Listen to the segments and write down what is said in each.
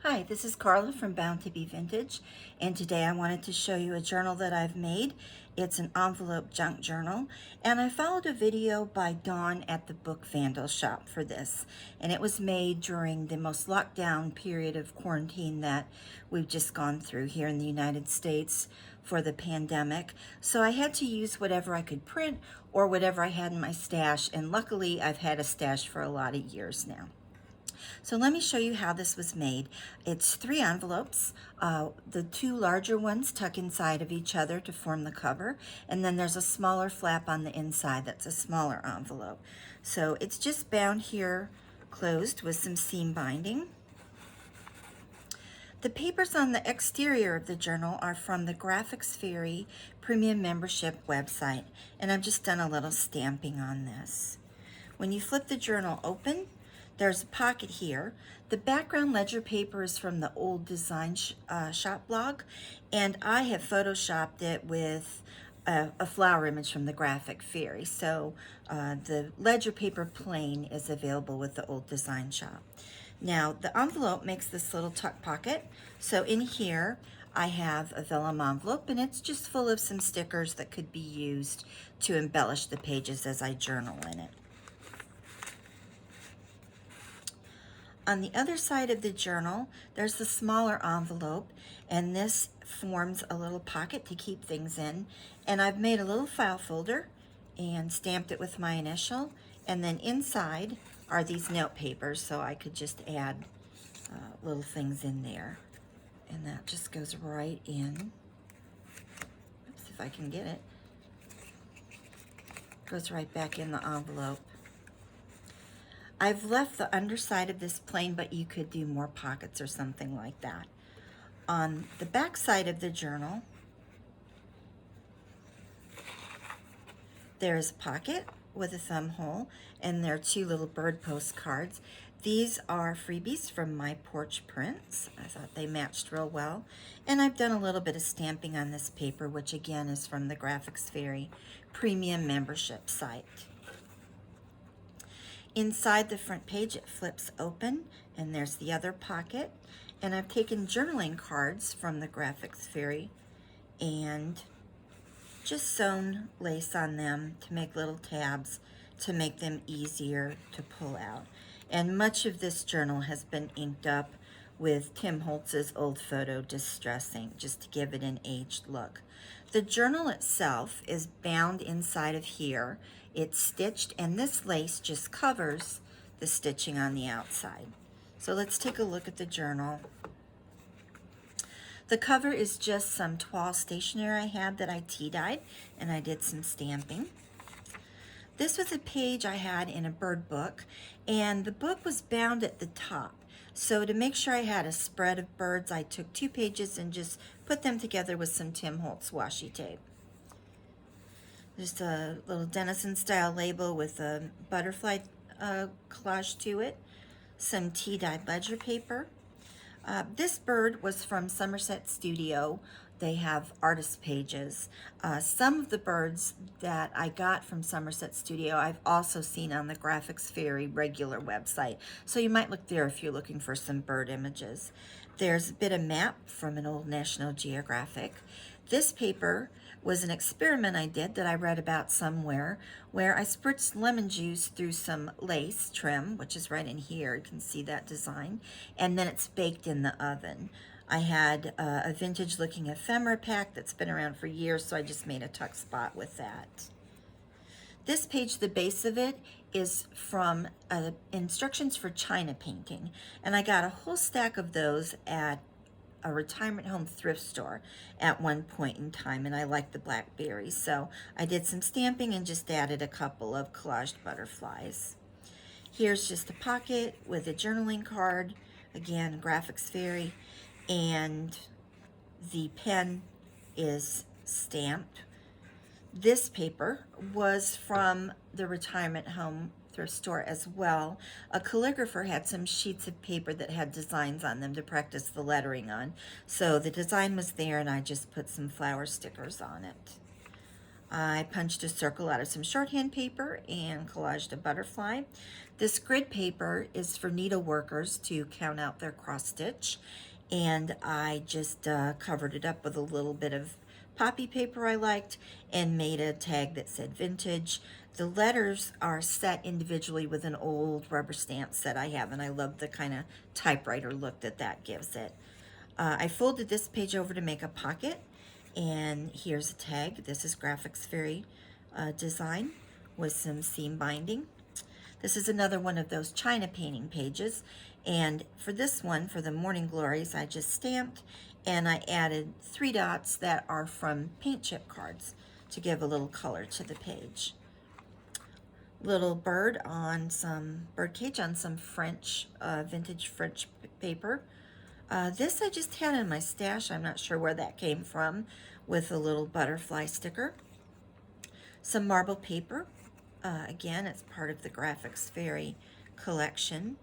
Hi, this is Carla from Bound to Be Vintage, and today I wanted to show you a journal that I've made. It's an envelope junk journal, and I followed a video by Dawn at the Book Vandal shop for this, and it was made during the most lockdown period of quarantine that we've just gone through here in the United States for the pandemic. So I had to use whatever I could print or whatever I had in my stash, and luckily I've had a stash for a lot of years now. So let me show you how this was made. It's 3 envelopes. The 2 larger ones tuck inside of each other to form the cover, and then there's a smaller flap on the inside that's a smaller envelope. So it's just bound here closed with some seam binding. The papers on the exterior of the journal are from the Graphics Fairy Premium Membership website, and I've just done a little stamping on this. When you flip the journal open, there's a pocket here. The background ledger paper is from the old design shop blog, and I have photoshopped it with a flower image from the Graphic Fairy. So the ledger paper plain is available with the old design shop. Now the envelope makes this little tuck pocket. So in here I have a vellum envelope, and it's just full of some stickers that could be used to embellish the pages as I journal in it. On the other side of the journal, there's the smaller envelope, and this forms a little pocket to keep things in. And I've made a little file folder and stamped it with my initial. And then inside are these note papers, so I could just add little things in there. And that just goes right in. Oops, if I can get it. Goes right back in the envelope. I've left the underside of this plain, but you could do more pockets or something like that. On the back side of the journal, there's a pocket with a thumb hole, and there are 2 little bird postcards. These are freebies from My Porch Prints. I thought they matched real well. And I've done a little bit of stamping on this paper, which again is from the Graphics Fairy Premium Membership site. Inside the front page, it flips open, and there's the other pocket. And I've taken journaling cards from the Graphics Fairy and just sewn lace on them to make little tabs to make them easier to pull out. And much of this journal has been inked up with Tim Holtz's old photo distress ink, just to give it an aged look. The journal itself is bound inside of here. It's stitched, and this lace just covers the stitching on the outside. So let's take a look at the journal. The cover is just some toile stationery I had that I tea-dyed, and I did some stamping. This was a page I had in a bird book, and the book was bound at the top. So to make sure I had a spread of birds, I took 2 pages and just put them together with some Tim Holtz washi tape. Just a little Denizen style label with a butterfly collage to it, some tea-dyed ledger paper. This bird was from Somerset Studio. They have artist pages. Some of the birds that I got from Somerset Studio I've also seen on the Graphics Fairy regular website, so you might look there if you're looking for some bird images. There's a bit of map from an old National Geographic. This paper was an experiment I did that I read about somewhere, where I spritzed lemon juice through some lace trim, which is right in here. You can see that design, and then it's baked in the oven. I had a vintage looking ephemera pack that's been around for years, so I just made a tuck spot with that. This page, the base of it, is from instructions for China painting, and I got a whole stack of those at a retirement home thrift store at one point in time, and I liked the blackberries, so I did some stamping and just added a couple of collaged butterflies. Here's just a pocket with a journaling card, again, Graphics Fairy, and the pen is stamped. This paper was from the retirement home thrift store as well. A calligrapher had some sheets of paper that had designs on them to practice the lettering on. So the design was there, and I just put some flower stickers on it. I punched a circle out of some shorthand paper and collaged a butterfly. This grid paper is for needle workers to count out their cross stitch, and I just covered it up with a little bit of poppy paper I liked and made a tag that said vintage. The letters are set individually with an old rubber stamp set I have, and I love the kind of typewriter look that that gives it. I folded this page over to make a pocket, and here's a tag. This is Graphics Fairy design with some seam binding. This is another one of those China painting pages, and for this one, for the Morning Glories, I just stamped and I added 3 dots that are from paint chip cards to give a little color to the page. Little bird on some bird cage on some French, vintage French paper. This I just had in my stash. I'm not sure where that came from, with a little butterfly sticker. Some marble paper. Again, it's part of the Graphics Fairy collection.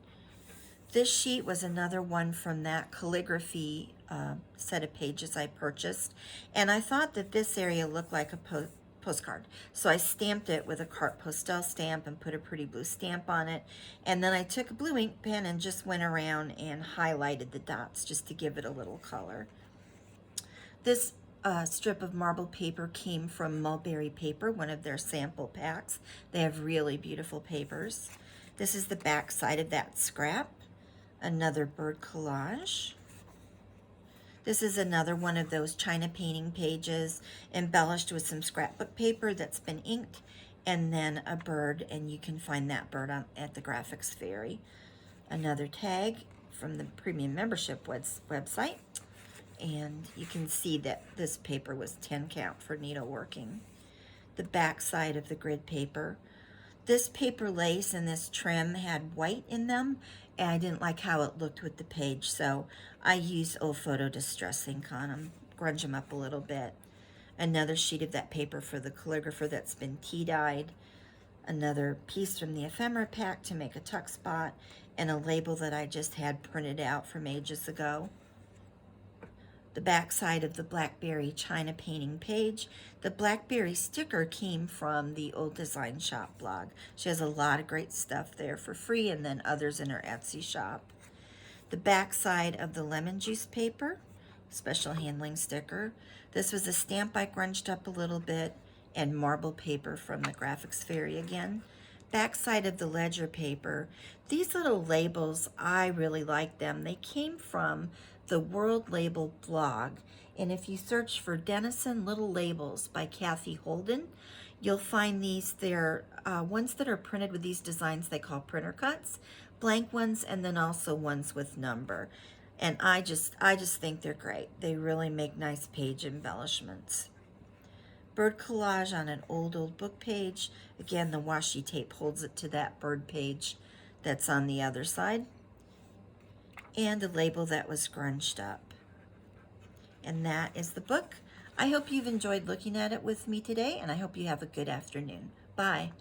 This sheet was another one from that calligraphy set of pages I purchased, and I thought that this area looked like a postcard. So I stamped it with a carte postal stamp and put a pretty blue stamp on it. And then I took a blue ink pen and just went around and highlighted the dots just to give it a little color. This strip of marble paper came from Mulberry Paper, one of their sample packs. They have really beautiful papers. This is the back side of that scrap. Another bird collage. This is another one of those China painting pages, embellished with some scrapbook paper that's been inked, and then a bird, and you can find that bird at the Graphics Fairy. Another tag from the premium membership website, and you can see that this paper was 10 count for needleworking. The back side of the grid paper. This paper lace and this trim had white in them, and I didn't like how it looked with the page, so I used old photo distress ink on them, grunge them up a little bit. Another sheet of that paper for the calligrapher that's been tea dyed. Another piece from the ephemera pack to make a tuck spot, and a label that I just had printed out from ages ago. The back side of the Blackberry China painting page. The Blackberry sticker came from the Old Design Shop blog. She has a lot of great stuff there for free, and then others in her Etsy shop. The back side of the lemon juice paper, special handling sticker. This was a stamp I grunged up a little bit, and marble paper from the Graphics Fairy again. Back side of the ledger paper. These little labels, I really like them. They came from the World Label blog, and if you search for Denison Little Labels by Kathy Holden, you'll find these. They're ones that are printed with these designs they call printer cuts, blank ones, and then also ones with number. And I just think they're great. They really make nice page embellishments. Bird collage on an old book page. Again, the washi tape holds it to that bird page that's on the other side. And a label that was scrunched up. And that is the book. I hope you've enjoyed looking at it with me today, and I hope you have a good afternoon. Bye.